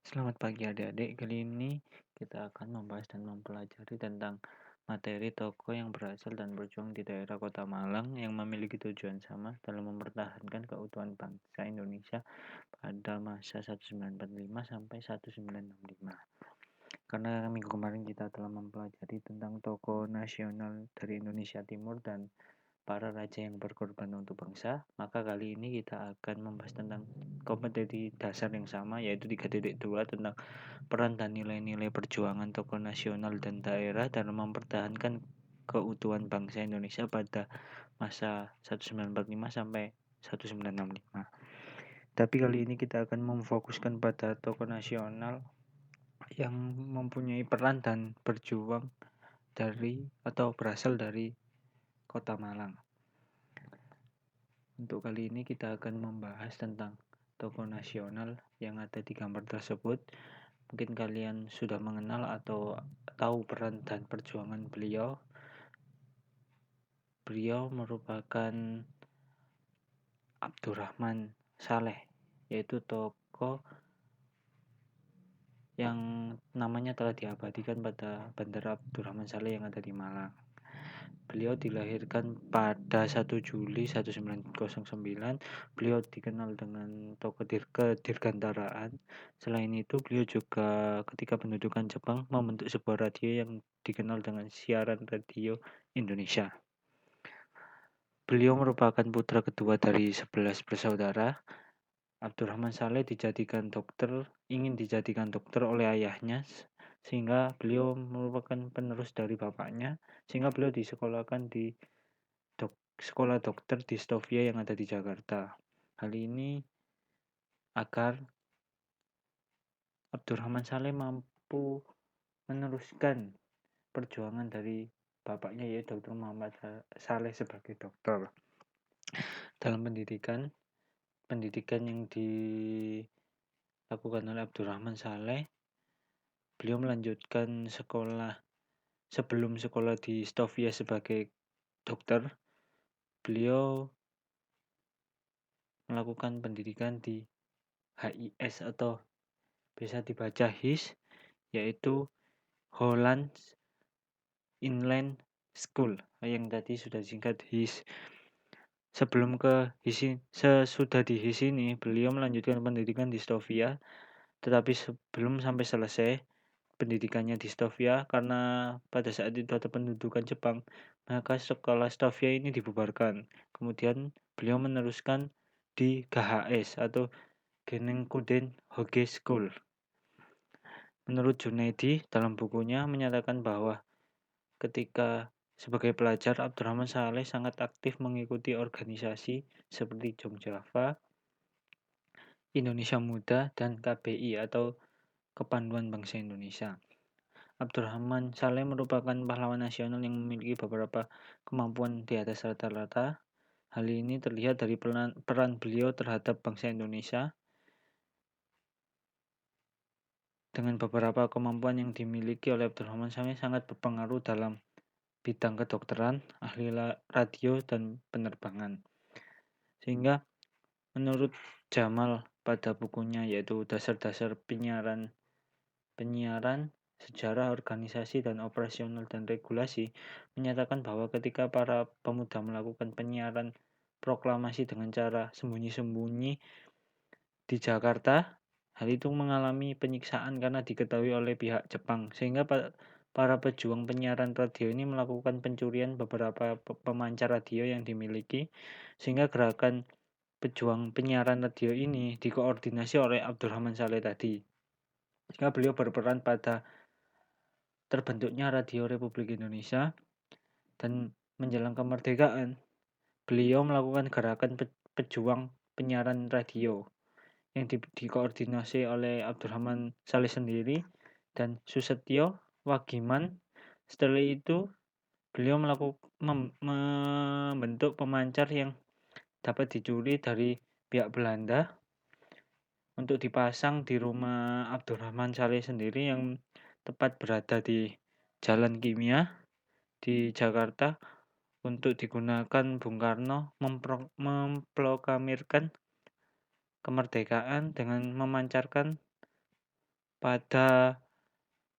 Selamat pagi adik-adik. Kali ini kita akan membahas dan mempelajari tentang materi tokoh yang berasal dan berjuang di daerah Kota Malang yang memiliki tujuan sama dalam mempertahankan keutuhan bangsa Indonesia pada masa 1945 sampai 1965. Karena minggu kemarin kita telah mempelajari tentang tokoh nasional dari Indonesia Timur dan para raja yang berkorban untuk bangsa, maka kali ini kita akan membahas tentang kompetisi dasar yang sama, yaitu 3.2 tentang peran dan nilai-nilai perjuangan tokoh nasional dan daerah dalam mempertahankan keutuhan bangsa Indonesia pada masa 1945 sampai 1965. Tapi kali ini kita akan memfokuskan pada tokoh nasional yang mempunyai peran dan berjuang dari atau berasal dari Kota Malang. Untuk kali ini kita akan membahas tentang tokoh nasional yang ada di gambar tersebut. Mungkin kalian sudah mengenal atau tahu peran dan perjuangan beliau. Beliau merupakan Abdurrahman Saleh, yaitu tokoh yang namanya telah diabadikan pada Bandara Abdurrahman Saleh yang ada di Malang. Beliau dilahirkan pada 1 Juli 1909. Beliau dikenal dengan tokoh kedirgantaraan. Selain itu, beliau juga ketika pendudukan Jepang membentuk sebuah radio yang dikenal dengan Siaran Radio Indonesia. Beliau merupakan putra kedua dari 11 bersaudara. Abdurrahman Saleh ingin dijadikan dokter oleh ayahnya, sehingga beliau merupakan penerus dari bapaknya, sehingga beliau disekolahkan di sekolah dokter di Stovia yang ada di Jakarta. Hal ini agar Abdurrahman Saleh mampu meneruskan perjuangan dari bapaknya, yaitu Dr. Muhammad Saleh sebagai dokter. Dalam pendidikan yang dilakukan oleh Abdurrahman Saleh, beliau melanjutkan sebelum sekolah di Stovia sebagai dokter, beliau melakukan pendidikan di HIS atau bisa dibaca HIS, yaitu Holland Inland School yang tadi sudah singkat HIS. Sesudah di HIS ini, beliau melanjutkan pendidikan di Stovia, tetapi sebelum sampai selesai pendidikannya di Stovia, karena pada saat itu ada pendudukan Jepang, maka sekolah Stovia ini dibubarkan. Kemudian beliau meneruskan di GHS atau Genenkuden Hoge School. Menurut Junaidi, dalam bukunya menyatakan bahwa ketika sebagai pelajar, Abdurrahman Saleh sangat aktif mengikuti organisasi seperti Jom Java, Indonesia Muda, dan KBI atau Kepanduan Bangsa Indonesia. Abdurrahman Saleh merupakan pahlawan nasional yang memiliki beberapa kemampuan di atas rata-rata. Hal ini terlihat dari peran beliau terhadap bangsa Indonesia. Dengan beberapa kemampuan yang dimiliki oleh Abdurrahman Saleh sangat berpengaruh dalam bidang kedokteran, ahli radio, dan penerbangan. Sehingga menurut Jamal pada bukunya yaitu Dasar-dasar Penyiaran, Sejarah Organisasi dan Operasional dan Regulasi, menyatakan bahwa ketika para pemuda melakukan penyiaran proklamasi dengan cara sembunyi-sembunyi di Jakarta, hal itu mengalami penyiksaan karena diketahui oleh pihak Jepang, sehingga para pejuang penyiaran radio ini melakukan pencurian beberapa pemancar radio yang dimiliki, sehingga gerakan pejuang penyiaran radio ini dikoordinasi oleh Abdurrahman Saleh tadi. Sehingga beliau berperan pada terbentuknya Radio Republik Indonesia, dan menjelang kemerdekaan, beliau melakukan gerakan pejuang penyiaran radio yang dikoordinasi oleh Abdurrahman Saleh sendiri dan Susetyo Wagiman. Setelah itu, beliau membentuk pemancar yang dapat dicuri dari pihak Belanda untuk dipasang di rumah Abdurrahman Saleh sendiri yang tepat berada di Jalan Kimia di Jakarta, untuk digunakan Bung Karno memproklamirkan kemerdekaan dengan memancarkan pada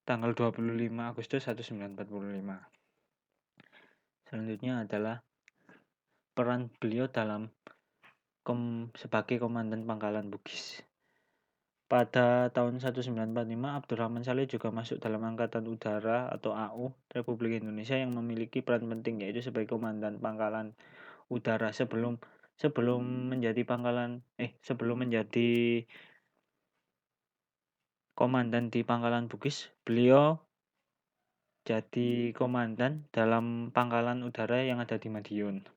tanggal 25 Agustus 1945. Selanjutnya adalah peran beliau dalam sebagai Komandan Pangkalan Bugis. Pada tahun 1945, Abdurrahman Saleh juga masuk dalam Angkatan Udara atau AU Republik Indonesia yang memiliki peran penting yaitu sebagai Komandan Pangkalan Udara sebelum menjadi komandan di Pangkalan Bugis, beliau jadi komandan dalam Pangkalan Udara yang ada di Madiun.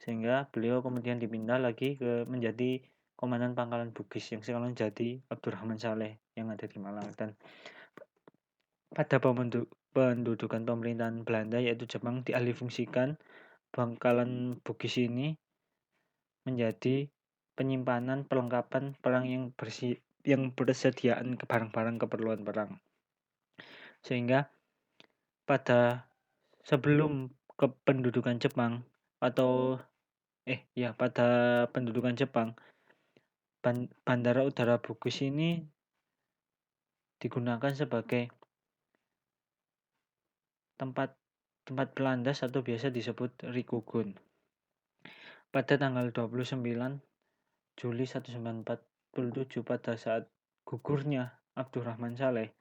Sehingga beliau kemudian dipindah lagi menjadi Komandan Pangkalan Bugis yang sekarang jadi Abdurrahman Saleh yang ada di Malang. Dan pada pendudukan pemerintahan Belanda yaitu Jepang dialihfungsikan Pangkalan Bugis ini menjadi penyimpanan perlengkapan perang yang bersediaan barang-barang keperluan perang. Sehingga pada sebelum kependudukan Jepang pada pendudukan Jepang, Bandara Udara Bugis ini digunakan sebagai tempat pelandas atau biasa disebut Rikugun. Pada tanggal 29 Juli 1947 pada saat gugurnya Abdurrahman Saleh,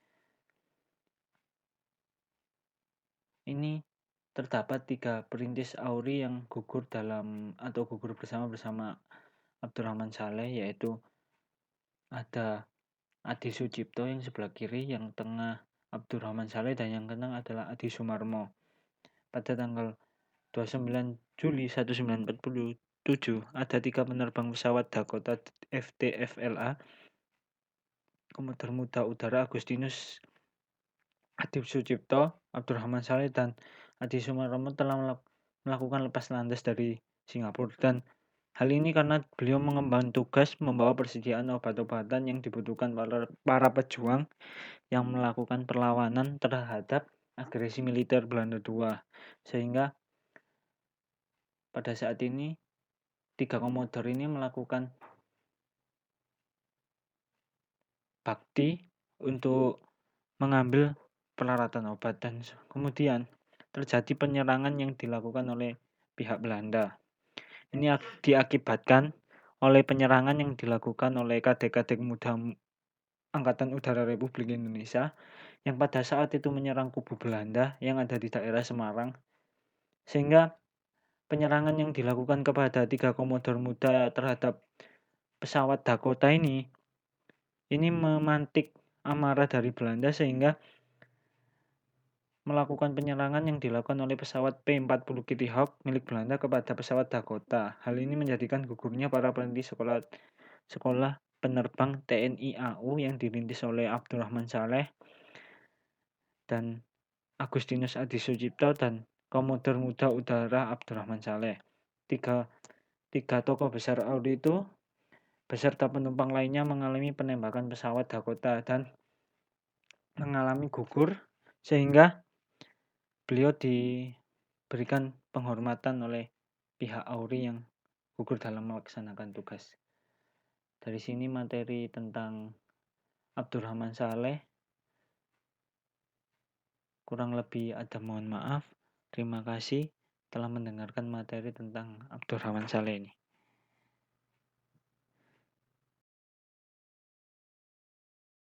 ini terdapat 3 perintis AURI yang gugur bersama Abdurrahman Saleh, yaitu ada Adi Sucipto yang sebelah kiri, yang tengah Abdurrahman Saleh, dan yang kanan adalah Adi Sumarmo. Pada tanggal 29 Juli 1947 ada 3 penerbang pesawat Dakota FTFLA, Komodo Muda Udara Agustinus Adi Sucipto, Abdurrahman Saleh, dan Adi Sumarmo telah melakukan lepas landas dari Singapura. Dan hal ini karena beliau mengemban tugas membawa persediaan obat-obatan yang dibutuhkan para pejuang yang melakukan perlawanan terhadap agresi militer Belanda II. Sehingga pada saat ini 3 komodor ini melakukan bakti untuk mengambil peralatan obat, dan kemudian terjadi penyerangan yang dilakukan oleh pihak Belanda. Ini diakibatkan oleh penyerangan yang dilakukan oleh kadek-kadek muda Angkatan Udara Republik Indonesia yang pada saat itu menyerang kubu Belanda yang ada di daerah Semarang. Sehingga penyerangan yang dilakukan kepada 3 komodor muda terhadap pesawat Dakota ini memantik amarah dari Belanda sehingga melakukan penyerangan yang dilakukan oleh pesawat P-40 Kitty Hawk milik Belanda kepada pesawat Dakota. Hal ini menjadikan gugurnya para perintis sekolah penerbang TNI AU yang dirintis oleh Abdurrahman Saleh dan Agustinus Adi Sucipto dan Komodor Muda Udara Abdurrahman Saleh. Tiga tokoh besar AURI itu beserta penumpang lainnya mengalami penembakan pesawat Dakota dan mengalami gugur, sehingga beliau diberikan penghormatan oleh pihak AURI yang gugur dalam melaksanakan tugas. Dari sini materi tentang Abdurrahman Saleh. Kurang lebih ada mohon maaf. Terima kasih telah mendengarkan materi tentang Abdurrahman Saleh ini.